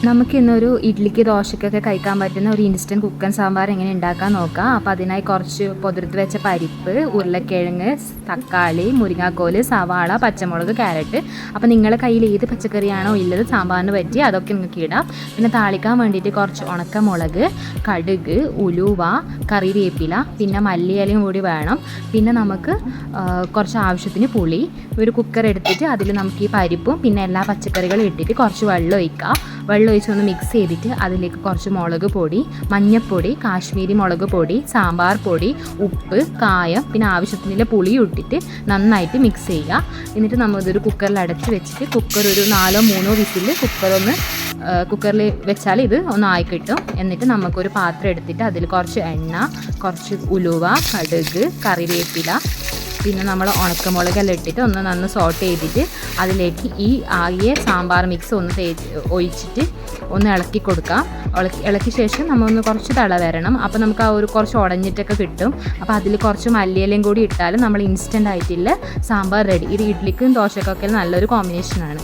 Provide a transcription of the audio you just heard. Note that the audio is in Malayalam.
നമുക്കിന്നൊരു ഇഡ്ഡലിക്ക് ദോശയ്ക്കൊക്കെ കഴിക്കാൻ പറ്റുന്ന ഒരു ഇൻസ്റ്റൻറ്റ് കുക്കൻ സാമ്പാർ എങ്ങനെ ഉണ്ടാക്കാൻ നോക്കാം. അപ്പോൾ അതിനായി കുറച്ച് പൊതിർത്ത് വെച്ച പരിപ്പ്, ഉരുളക്കിഴങ്ങ്, തക്കാളി, മുരിങ്ങാക്കോല്, സവാള, പച്ചമുളക്, ക്യാരറ്റ്. അപ്പോൾ നിങ്ങളുടെ കയ്യിൽ ഏത് പച്ചക്കറിയാണോ ഉള്ളത് സാമ്പാറിന് പറ്റി അതൊക്കെ നിങ്ങൾക്ക് ഇടാം. പിന്നെ താളിക്കാൻ വേണ്ടിയിട്ട് കുറച്ച് ഉണക്കമുളക്, കടുക്, ഉലുവ, കറിവേപ്പില, പിന്നെ മല്ലിയിലയും കൂടി വേണം. പിന്നെ നമുക്ക് കുറച്ച് ആവശ്യത്തിന് പുളി. ഒരു കുക്കർ എടുത്തിട്ട് അതിൽ നമുക്ക് ഈ പരിപ്പും പിന്നെ എല്ലാ പച്ചക്കറികളും ഇട്ടിട്ട് കുറച്ച് വെള്ളം ഒഴിക്കുക. വെള്ളം ഒഴിച്ചൊന്ന് മിക്സ് ചെയ്തിട്ട് അതിലേക്ക് കുറച്ച് മുളക് പൊടി, മഞ്ഞൾപ്പൊടി, കാശ്മീരി മുളക് പൊടി, സാമ്പാർ പൊടി, ഉപ്പ്, കായം, പിന്നെ ആവശ്യത്തിനുള്ള പുളിയും ഇട്ടിട്ട് നന്നായിട്ട് മിക്സ് ചെയ്യുക. എന്നിട്ട് നമ്മളിതൊരു കുക്കറിൽ അടച്ച് വെച്ചിട്ട് കുക്കർ ഒരു 4-3 വിസിൽ കുക്കറിൽ വെച്ചാൽ ഇത് ഒന്നായി കിട്ടും. എന്നിട്ട് നമുക്കൊരു പാത്രം എടുത്തിട്ട് അതിൽ കുറച്ച് എണ്ണ, കുറച്ച് ഉലുവ, കടുക്, കറിവേപ്പില, പിന്നെ നമ്മൾ ഉണക്കമുളകെല്ലാം ഇട്ടിട്ട് ഒന്ന് നന്ന് സോട്ട് ചെയ്തിട്ട് അതിലേക്ക് ഈ ആകിയ സാമ്പാർ മിക്സ് ഒന്ന് ഒഴിച്ചിട്ട് ഒന്ന് ഇളക്കി കൊടുക്കാം. ഇളക്കിയ ശേഷം നമ്മൾ കുറച്ച് തള വരണം. അപ്പോൾ നമുക്ക് ആ ഒരു കുറച്ച് ഉടഞ്ഞിട്ടൊക്കെ കിട്ടും. അപ്പോൾ അതിൽ കുറച്ച് മല്ലിയിലയും കൂടി ഇട്ടാൽ നമ്മൾ ഇൻസ്റ്റൻ്റ് ആയിട്ടുള്ള സാമ്പാർ റെഡി. ഇത് ഇഡ്ഡലിക്കും ദോശക്കൊക്കെ നല്ലൊരു കോമ്പിനേഷനാണ്.